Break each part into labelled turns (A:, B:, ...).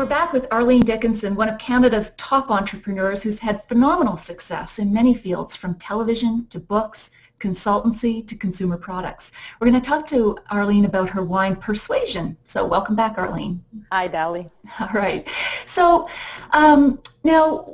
A: we're back with Arlene Dickinson, one of Canada's top entrepreneurs who's had phenomenal success in many fields, from television to books, consultancy to consumer products. We're going to talk to Arlene about her wine persuasion. So welcome back, Arlene.
B: Hi, Dally.
A: All right. So now,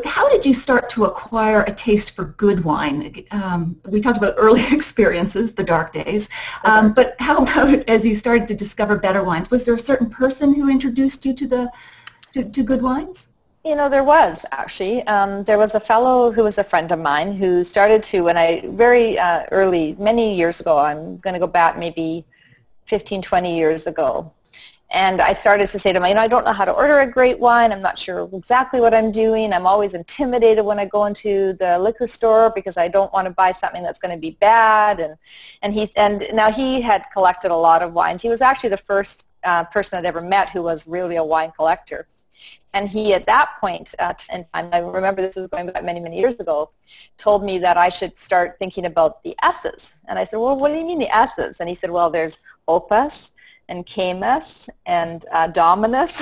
A: how did you start to acquire a taste for good wine? We talked about early experiences, the dark days, but how about as you started to discover better wines? Was there a certain person who introduced you to good wines?
B: You know, there was actually. There was a fellow who was a friend of mine who started to, when I very early, many years ago, I'm going to go back maybe 15, 20 years ago, and I started to say to him, I don't know how to order a great wine. I'm not sure exactly what I'm doing. I'm always intimidated when I go into the liquor store because I don't want to buy something that's going to be bad. And now he had collected a lot of wines. He was actually the first person I'd ever met who was really a wine collector. And he, at that point in time, I remember this was going back many, many years ago, told me that I should start thinking about the S's. And I said, well, what do you mean the S's? And he said, well, there's Opus and Camus and Dominus.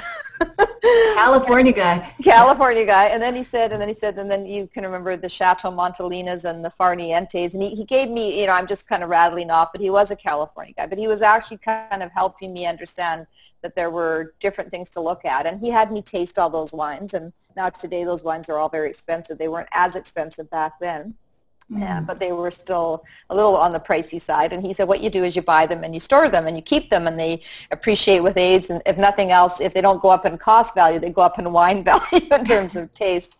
A: California guy.
B: California guy. And then he said, and then you can remember the Chateau Montalinas and the Farnientes. And he gave me, I'm just kind of rattling off, but he was a California guy. But he was actually kind of helping me understand that there were different things to look at. And he had me taste all those wines. And now today those wines are all very expensive. They weren't as expensive back then. Yeah, but they were still a little on the pricey side. And he said, what you do is you buy them and you store them and you keep them, and they appreciate with age. And if nothing else, if they don't go up in cost value, they go up in wine value in terms of taste.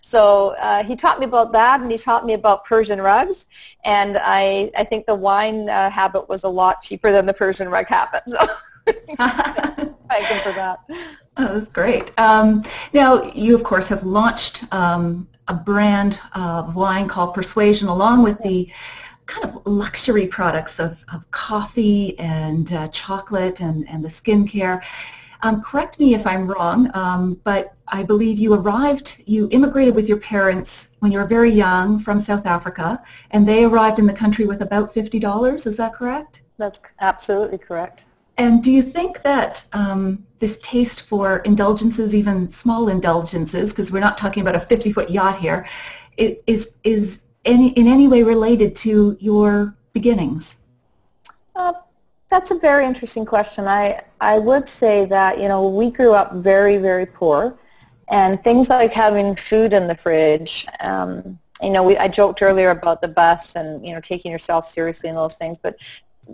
B: So he taught me about that, and he taught me about Persian rugs. And I think the wine habit was a lot cheaper than the Persian rug habit. So thank him for that.
A: Oh, that's great. Now, you, of course, have launched a brand of wine called Persuasion, along with the kind of luxury products of coffee and chocolate and the skincare. Correct me if I'm wrong, but I believe you immigrated with your parents when you were very young from South Africa, and they arrived in the country with about $50. Is that correct?
B: That's absolutely correct.
A: And do you think that this taste for indulgences, even small indulgences, because we're not talking about a 50-foot yacht here, is in any way related to your beginnings?
B: That's a very interesting question. I would say that, we grew up very, very poor, and things like having food in the fridge, I joked earlier about the bus and, taking yourself seriously and those things, but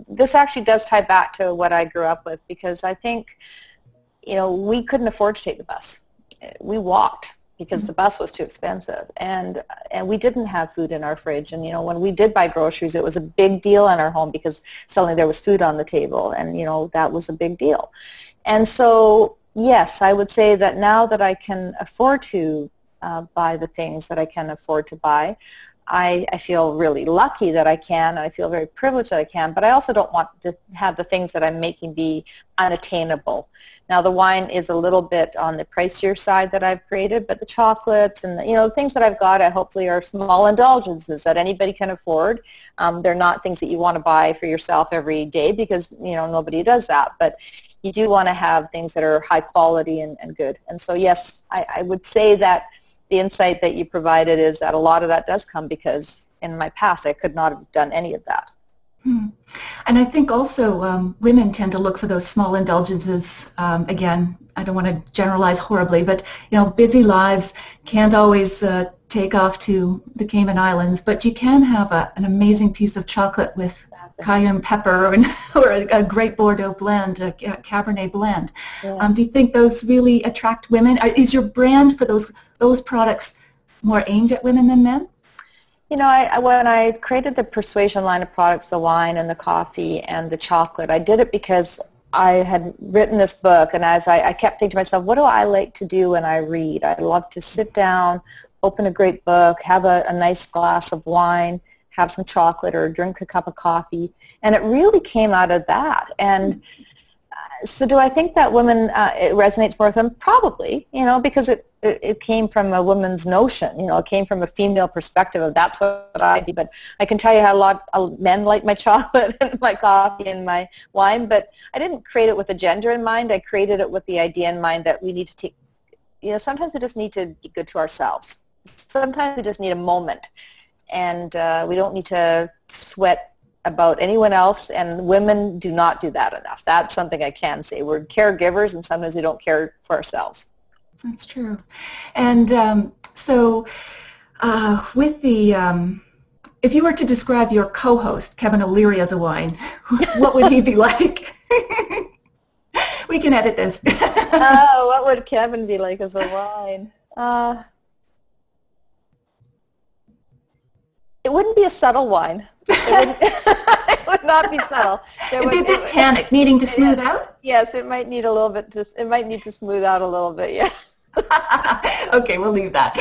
B: this actually does tie back to what I grew up with, because I think, we couldn't afford to take the bus. We walked because the bus was too expensive, and we didn't have food in our fridge. And, when we did buy groceries, it was a big deal in our home because suddenly there was food on the table, and, that was a big deal. And so, yes, I would say that now that I can afford to buy the things that I can afford to buy, I feel really lucky that I can. I feel very privileged that I can, but I also don't want to have the things that I'm making be unattainable. Now, the wine is a little bit on the pricier side that I've created, but the chocolates and the things that I've got, hopefully are small indulgences that anybody can afford. They're not things that you want to buy for yourself every day because nobody does that, but you do want to have things that are high quality and good. And so, yes, I would say that the insight that you provided is that a lot of that does come because in my past I could not have done any of that.
A: And I think also women tend to look for those small indulgences. Again, I don't want to generalize horribly, but busy lives can't always take off to the Cayman Islands, but you can have an amazing piece of chocolate with cayenne pepper or a great Bordeaux blend, a Cabernet blend. Yeah. Do you think those really attract women? Is your brand for those products more aimed at women than men?
B: When I created the Persuasion line of products, the wine and the coffee and the chocolate, I did it because I had written this book, and as I kept thinking to myself, what do I like to do when I read? I love to sit down, open a great book, have a nice glass of wine, have some chocolate or drink a cup of coffee, and it really came out of that. And So do I think that women, it resonates more with them? Probably, because it came from a woman's notion, it came from a female perspective of that's what I do. But I can tell you how a lot of men like my chocolate and my coffee and my wine, but I didn't create it with a gender in mind. I created it with the idea in mind that we need to take, sometimes we just need to be good to ourselves. Sometimes we just need a moment, and we don't need to sweat about anyone else, and women do not do that enough. That's something I can say. We're caregivers, and sometimes we don't care for ourselves.
A: That's true. And with the, if you were to describe your co-host, Kevin O'Leary, as a wine, what would he be like? We can edit this.
B: Oh, what would Kevin be like as a wine? It wouldn't be a subtle wine. It would not be subtle.
A: It'd be a bit tannic, needing to smooth out?
B: Yes, it might need a little bit. It might need to smooth out a little bit, yes.
A: Okay, we'll leave that.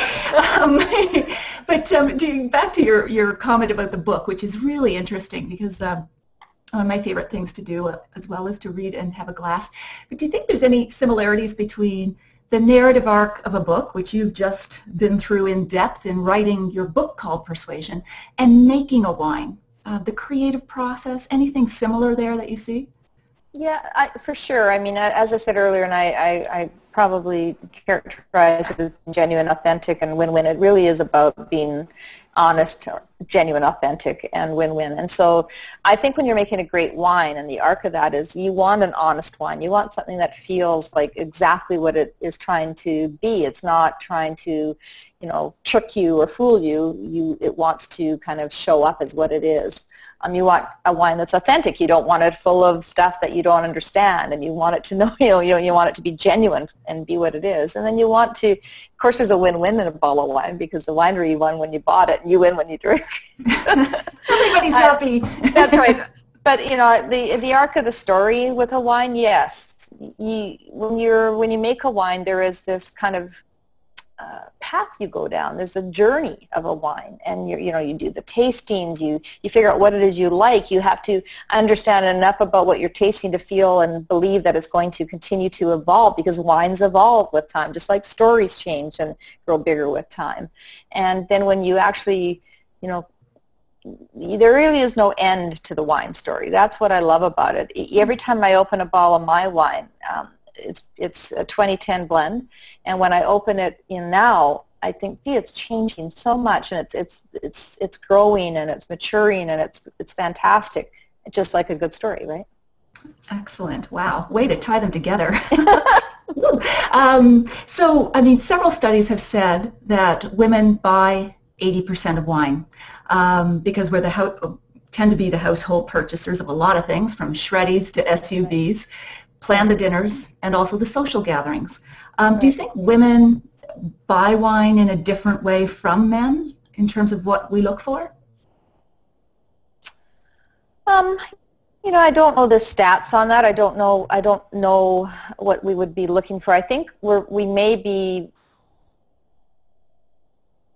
A: But back to your comment about the book, which is really interesting because one of my favorite things to do as well is to read and have a glass. But do you think there's any similarities between the narrative arc of a book, which you've just been through in depth in writing your book called Persuasion, and making a wine? The creative process, anything similar there that you see?
B: Yeah, for sure. I mean, as I said earlier, and I probably characterize it as genuine, authentic, and win-win. It really is about being honest, genuine, authentic, and win-win. And so I think when you're making a great wine, and the arc of that is you want an honest wine. You want something that feels like exactly what it is trying to be. It's not trying to, trick you or fool you. It wants to kind of show up as what it is. You want a wine that's authentic. You don't want it full of stuff that you don't understand, and you want it to know, you want it to be genuine and be what it is. And then you want to, of course, there's a win-win in a bottle of wine because the winery won when you bought it, and you win when you drink.
A: Everybody's happy.
B: That's right. But the arc of the story with a wine, yes. When you make a wine, there is this kind of path you go down. There's a journey of a wine, and you do the tastings. You figure out what it is you like. You have to understand enough about what you're tasting to feel and believe that it's going to continue to evolve, because wines evolve with time, just like stories change and grow bigger with time. And then when you actually, there really is no end to the wine story. That's what I love about it. Every time I open a bottle of my wine, it's a 2010 blend, and when I open it in now, I think, gee, it's changing so much, and it's growing and it's maturing and it's fantastic, just like a good story, right?
A: Excellent. Wow. Way to tie them together. So, I mean, several studies have said that women buy 80% of wine because we're tend to be the household purchasers of a lot of things, from shreddies to SUVs. Plan the dinners, and also the social gatherings. Do you think women buy wine in a different way from men in terms of what we look for?
B: I don't know the stats on that. I don't know what we would be looking for. I think we may be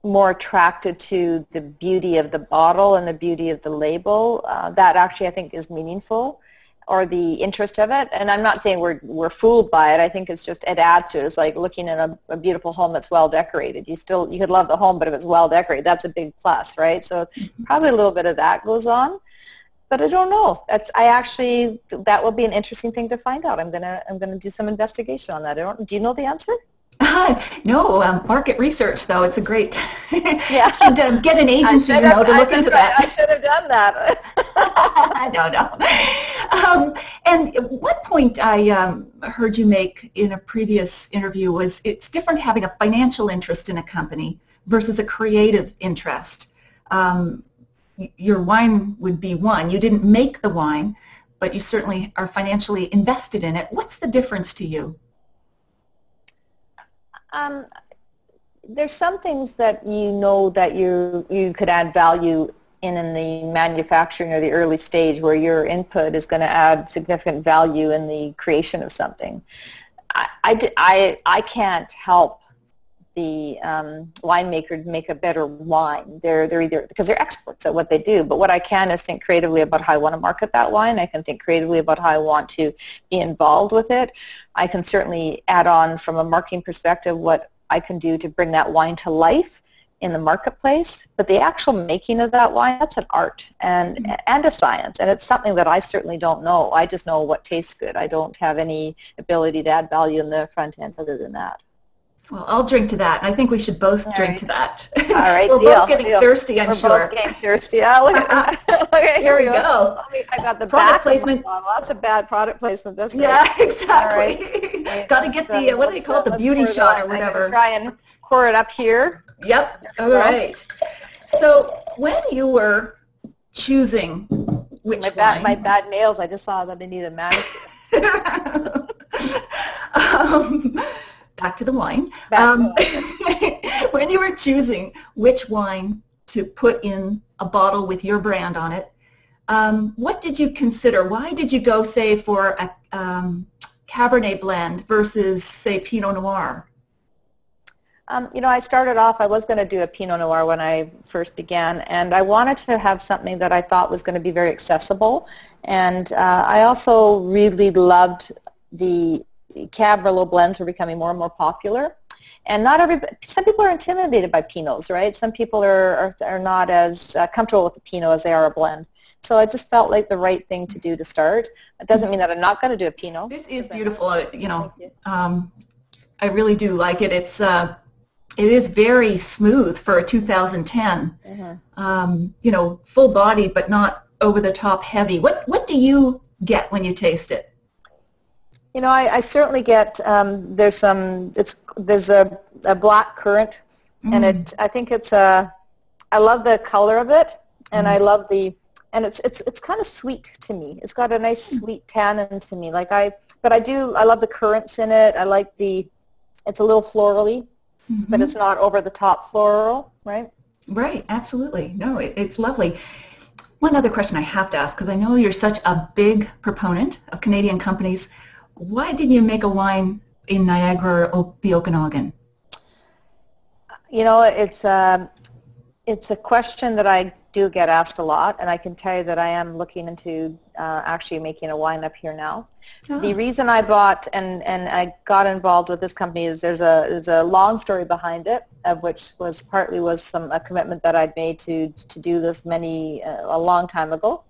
B: more attracted to the beauty of the bottle and the beauty of the label. That actually, I think, is meaningful, or the interest of it. And I'm not saying we're fooled by it. I think it's just, it adds to it. It's like looking at a beautiful home that's well decorated. You could love the home, but if it's well decorated, that's a big plus, right? So probably a little bit of that goes on. But I don't know. That will be an interesting thing to find out. I'm gonna do some investigation on that. Do you know the answer?
A: No, market research, though. It's a great.
B: Yeah.
A: Should get an agency to look into that.
B: I should have done that.
A: No. And one point I heard you make in a previous interview was it's different having a financial interest in a company versus a creative interest. Your wine would be one. You didn't make the wine, but you certainly are financially invested in it. What's the difference to you?
B: There's some things that that you could add value in the manufacturing or the early stage, where your input is going to add significant value in the creation of something. I can't help the winemaker to make a better wine. They're either, because they're experts at what they do, but what I can is think creatively about how I want to market that wine. I can think creatively about how I want to be involved with it. I can certainly add on from a marketing perspective what I can do to bring that wine to life in the marketplace. But the actual making of that wine, that's an art and a science, and it's something that I certainly don't know. I just know what tastes good. I don't have any ability to add value in the front end other than that.
A: Well, I'll drink to that. I think we should both drink to that.
B: All right,
A: We're both getting thirsty, I'm sure.
B: We're both getting thirsty. Oh, look at that. Okay,
A: here we go.
B: I got the
A: product placement.
B: Lots of bad product placement. That's great.
A: Yeah, exactly.
B: Right.
A: Got to get the, what do they call it, the beauty shot or whatever.
B: Try and pour it up here.
A: Yep. All right. So when you were choosing which wine.
B: My bad nails, I just saw that they need a manicure.
A: Back to the wine. When you were choosing which wine to put in a bottle with your brand on it, what did you consider? Why did you go, say, for a Cabernet blend versus, say, Pinot Noir?
B: I started off, I was going to do a Pinot Noir when I first began, and I wanted to have something that I thought was going to be very accessible. And I also really loved the Cab Merlot blends were becoming more and more popular. And some people are intimidated by Pinots, right? Some people are not as comfortable with the Pinot as they are a blend. So I just felt like the right thing to do to start. It doesn't mean that I'm not going to do a Pinot.
A: This is beautiful. I really do like it. It is very smooth for a 2010. Mm-hmm. Full bodied but not over the top heavy. What do you get when you taste it?
B: I certainly get there's a black currant, and I think I love the color of it, and I love and it's kind of sweet to me. It's got a nice sweet tannin to me. I love the currants in it. I like it's a little florally, but it's not over the top floral, right?
A: Right, absolutely. No, it's lovely. One other question I have to ask, because I know you're such a big proponent of Canadian companies. Why didn't you make a wine in Niagara or the Okanagan?
B: It's a question that I do get asked a lot, and I can tell you that I am looking into actually making a wine up here now. Oh. The reason I bought and I got involved with this company is there's a long story behind it, of which was partly a commitment that I'd made to do this a long time ago.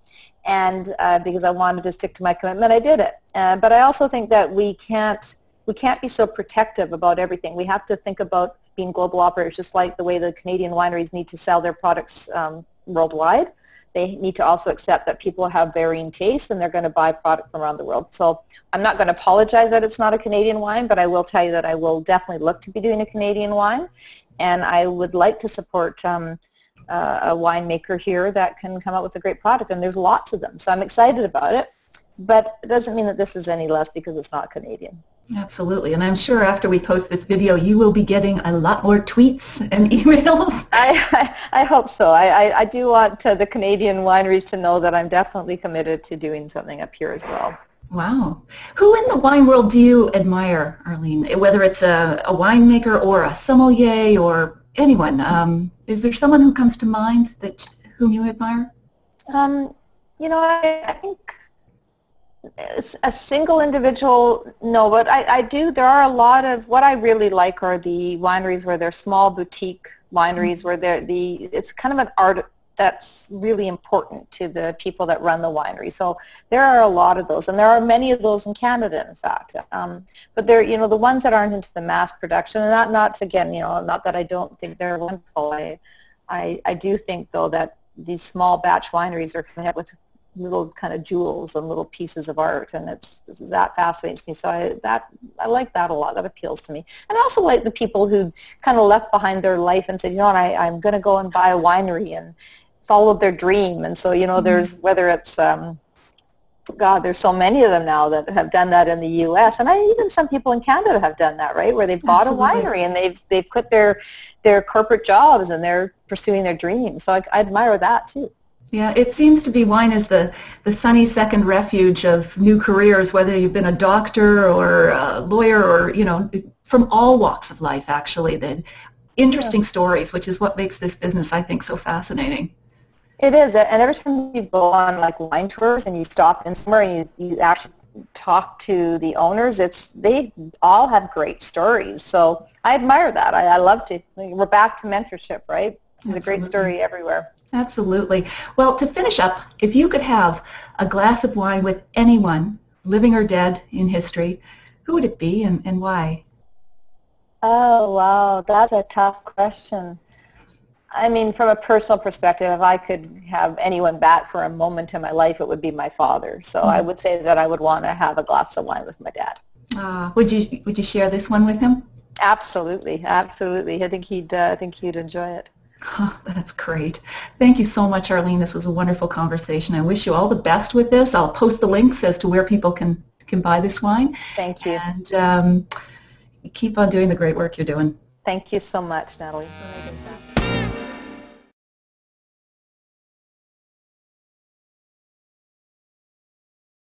B: And because I wanted to stick to my commitment, I did it. But I also think that we can't be so protective about everything. We have to think about being global operators, just like the way the Canadian wineries need to sell their products worldwide. They need to also accept that people have varying tastes and they're going to buy product from around the world. So I'm not going to apologize that it's not a Canadian wine, but I will tell you that I will definitely look to be doing a Canadian wine, and I would like to support a winemaker here that can come up with a great product, and there's lots of them. So I'm excited about it, but it doesn't mean that this is any less because it's not Canadian.
A: Absolutely, and I'm sure after we post this video, you will be getting a lot more tweets and emails.
B: I hope so. I do want the Canadian wineries to know that I'm definitely committed to doing something up here as well.
A: Wow. Who in the wine world do you admire, Arlene? Whether it's a winemaker or a sommelier or anyone, is there someone who comes to mind whom you admire?
B: I think a single individual, no, but I do. There are a lot of, what I really like are the wineries where they're small boutique wineries where it's kind of an art that's really important to the people that run the winery. So there are a lot of those, and there are many of those in Canada, in fact. But they're, the ones that aren't into the mass production, and not that I don't think they're wonderful. I do think, though, that these small batch wineries are coming up with little kind of jewels and little pieces of art, and that fascinates me. So I like that a lot. That appeals to me. And I also like the people who kind of left behind their life and said, I'm going to go and buy a winery and followed their dream. And so, there's, whether it's, there's so many of them now that have done that in the U.S. And even some people in Canada have done that, right, where they've bought a winery and they've quit their corporate jobs and they're pursuing their dreams. So I admire that too.
A: Yeah, it seems to be wine is the sunny second refuge of new careers, whether you've been a doctor or a lawyer or, from all walks of life, actually. The interesting stories, which is what makes this business, I think, so fascinating.
B: It is, and every time you go on like wine tours and you stop in somewhere and you actually talk to the owners, they all have great stories. So I admire that. I love to. We're back to mentorship, right? There's a great story everywhere.
A: Absolutely. Well, to finish up, if you could have a glass of wine with anyone, living or dead in history, who would it be and why?
B: Oh, wow, that's a tough question. I mean, from a personal perspective, if I could have anyone back for a moment in my life, it would be my father. So I would say that I would want to have a glass of wine with my dad.
A: Would you share this one with him?
B: Absolutely, absolutely. I think he'd enjoy it.
A: Oh, that's great. Thank you so much, Arlene. This was a wonderful conversation. I wish you all the best with this. I'll post the links as to where people can buy this wine.
B: Thank you.
A: And keep on doing the great work you're doing.
B: Thank you so much, Natalie.